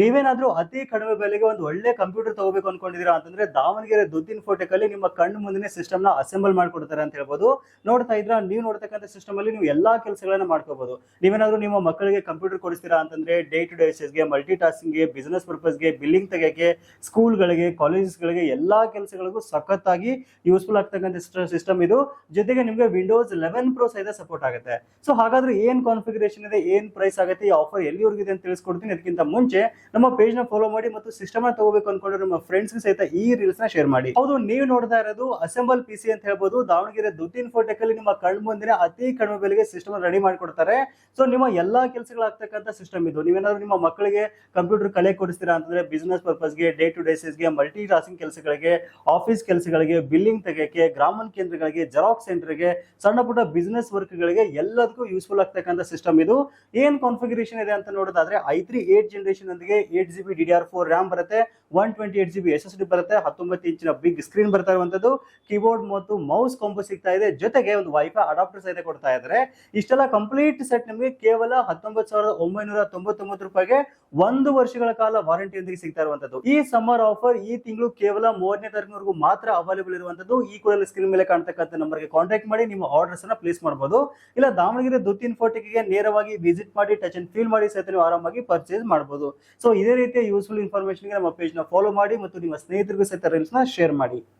ನೀವೇನಾದ್ರೂ ಅತಿ ಕಡಿಮೆ ಬೆಲೆಗೆ ಒಂದು ಒಳ್ಳೆ ಕಂಪ್ಯೂಟರ್ ತಗೋಬೇಕು ಅನ್ಕೊಂಡಿದೀರಾ ಅಂತಂದ್ರೆ ದಾವಣಗೆರೆ ದುದ್ದಿನ ಫೋಟೆಕ್ ಅಲ್ಲಿ ನಿಮ್ಮ ಕಣ್ಣು ಮುಂದೆ ಸಿಸ್ಟಮ್ ನ ಅಸೆಂಬಲ್ ಮಾಡ್ಕೊಡ್ತಾರೆ ಅಂತ ಹೇಳ್ಬೋದು. ನೋಡ್ತಾ ಇದ್ರ ನೀವು ನೋಡ್ತಕ್ಕಂಥ ಸಿಸ್ಟಮ್ ಅಲ್ಲಿ ನೀವು ಎಲ್ಲಾ ಕೆಲಸಗಳನ್ನ ಮಾಡ್ಕೋಬಹುದು. ನೀವೇನಾದ್ರೂ ನಿಮ್ಮ ಮಕ್ಕಳಿಗೆ ಕಂಪ್ಯೂಟರ್ ಕೊಡಿಸ್ತೀರಾ ಅಂತಂದ್ರೆ ಡೇ ಟು ಡೇ ಗೆ, ಮಲ್ಟಿ ಟಾಸ್ಕಿಂಗ್ ಗೆ, ಬಿಸಿನೆಸ್ ಪರ್ಪಸ್ ಗೆ, ಬಿಲ್ಲಿಂಗ್ ತೆಗೆಯಕ್ಕೆ, ಸ್ಕೂಲ್ಗಳಿಗೆ, ಕಾಲೇಜಸ್ಗಳಿಗೆ ಎಲ್ಲಾ ಕೆಲಸಗಳಿಗೂ ಸಖತ್ತಾಗಿ ಯೂಸ್ಫುಲ್ ಆಗ್ತಕ್ಕಂಥ ಸಿಸ್ಟಮ್ ಇದು. ಜೊತೆಗೆ ನಿಮ್ಗೆ ವಿಂಡೋಸ್ 11 ಪ್ರೋ ಸಹಿತ ಸಪೋರ್ಟ್ ಆಗುತ್ತೆ. ಸೊ ಹಾಗಾದ್ರೆ ಏನ್ ಕಾನ್ಫಿಗರೇಷನ್ ಇದೆ, ಏನ್ ಪ್ರೈಸ್ ಆಗುತ್ತೆ, ಈ ಆಫರ್ ಎಲ್ಲಿವರೆಗಿದೆ ಅಂತ ತಿಳಿಸ್ಕೊಡ್ತೀನಿ. ಅದಕ್ಕಿಂತ ಮುಂಚೆ ನಮ್ಮ ಪೇಜ್ ನ ಫಾಲೋ ಮಾಡಿ ಮತ್ತು ಸಿಸ್ಟಮ್ ನ ತಗೋಬೇಕು ಅನ್ಕೊಂಡ್ರೆ ನಮ್ಮ ಫ್ರೆಂಡ್ಸ್ ಸಹಿತ ಈ ರೀಲ್ಸ್ ನ ಶೇರ್ ಮಾಡಿ. ಹೌದು, ನೀವು ನೋಡ್ತಾ ಇರೋದು ಅಸೆಂಬಲ್ ಪಿಸಿ ಅಂತ ಹೇಳ್ಬೋದು. ದಾವಣಗೆರೆ ದುದ್ದಿನ ಫೋಟೆಕ್ ಅಲ್ಲಿ ನಿಮ್ಮ ಕಣ್ಣು ಮುಂದಿನ ಅತಿ ಕಡಿಮೆ ಬೆಲೆಗೆ ಸಿಸ್ಟಮ್ ರೆಡಿ ಮಾಡಿಕೊಡ್ತಾರೆ. ಸೊ ನಿಮ್ಮ ಎಲ್ಲಾ ಕೆಲಸಗಳಾಗ್ತಕ್ಕಂಥ ಸಿಸ್ಟಮ್ ಇದು. ನೀವೇನಾದ್ರೂ ನಿಮ್ಮ ಮಕ್ಕಳಿಗೆ ಕಂಪ್ಯೂಟರ್ ಕಲೆ ಕೊಡಿಸ್ತೀರಾ ಅಂತಂದ್ರೆ ಬಿಸಿನೆಸ್ ಪರ್ಪಸ್ ಗೆ, ಡೇ ಟು ಡೇ ಗೆ, ಮಲ್ಟಿ ಟಾಸ್ಕಿಂಗ್ ಕೆಲಸಗಳಿಗೆ, ಆಫೀಸ್ ಕೆಲಸಗಳಿಗೆ, ಬಿಲ್ಲಿಂಗ್ ತೆಗೆಯಕ್ಕೆ, ಗ್ರಾಮೀಣ ಕೇಂದ್ರಗಳಿಗೆ, ಜೆರಾಕ್ಸ್ ಸೆಂಟರ್ಗೆ, ಸಣ್ಣ ಪುಟ್ಟ ಬಿಸಿನೆಸ್ ವರ್ಕ್ ಗಳಿಗೆ ಎಲ್ಲದಕ್ಕೂ ಯೂಸ್ಫುಲ್ ಆಗ್ತಕ್ಕಂಥ ಸಿಸ್ಟಮ್ ಇದು. ಏನ್ ಕಾನ್ಫಿಗರೇಷನ್ ಇದೆ ಅಂತ ನೋಡೋದಾದ್ರೆ i3 8 ಜನರೇಷನ್ ಒಂದಿಗೆ 8GB DDR4 RAM ಬರುತ್ತೆ, 128GB SSD ಬರುತ್ತೆ, 19 ಇಂಚಿನ ಬಿಗ್ ಸ್ಕ್ರೀನ್ ಬರ್ತಾ ಇರುವಂತದ್ದು, ಕೀಬೋರ್ಡ್ ಮತ್ತು ಮೌಸ್ ಕಾಂಬೋ ಸಿಗ್ತಾ ಇದೆ. ಜೊತೆಗೆ ಒಂದು ವೈಫೈ ಅಡಾಪ್ಟರ್ ಸಹಿತ ಕೊಡ್ತಾ ಇದ್ದಾರೆ. ಇಷ್ಟೆಲ್ಲ ಕಂಪ್ಲೀಟ್ ಸೆಟ್ ನಿಮಗೆ ಕೇವಲ 19,999 ರೂಪಾಯಿಗೆ 1 ವರ್ಷಗಳ ಕಾಲ ವಾರಂಟಿಯೊಂದಿಗೆ ಸಿಗ್ತಾ ಇರುವಂತದ್ದು. ಈ ಸಮ್ಮರ್ ಆಫರ್ ಈ ತಿಂಗಳು ಕೇವಲ 3ನೇ ತಾರೀಕಿನವರೆಗೂ ಮಾತ್ರ ಅವೈಲೇಬಲ್ ಇರುವಂತದ್ದು. ಈ ಕೂಡಲೇ ಸ್ಕ್ರೀನ್ ಮೇಲೆ ಕಾಣ್ತಕ್ಕಂಥ ನಂಬರ್ಗೆ ಕಾಂಟ್ಯಾಕ್ಟ್ ಮಾಡಿ ನಿಮ್ಮ ಆರ್ಡರ್ಸ್ ಅನ್ನ ಪ್ಲೇಸ್ ಮಾಡಬಹುದು. ಇಲ್ಲ ದಾವಣಗೆರೆ ದುದ್ದಿನ ಫೋಟೆಕ್ಗೆ ನೇರವಾಗಿ ವಿಸಿಟ್ ಮಾಡಿ ಟಚ್ ಅಂಡ್ ಫೀಲ್ ಮಾಡಿ ಸಹಿತ ನೀವು ಆರಾಮಾಗಿ ಪರ್ಚೇಸ್ ಮಾಡಬಹುದು. ಸೊ ಇದೇ ರೀತಿಯ ಯೂಸ್ಫುಲ್ ಇನ್ಫಾರ್ಮೇಶನ್ ಗೆ ನಮ್ಮ ಪೇಜ್ ನ ಫಾಲೋ ಮಾಡಿ ಮತ್ತು ನಿಮ್ಮ ಸ್ನೇಹಿತರಿಗೂ ಸಹಿತ ರೀಲ್ಸ್ ನ ಶೇರ್ ಮಾಡಿ.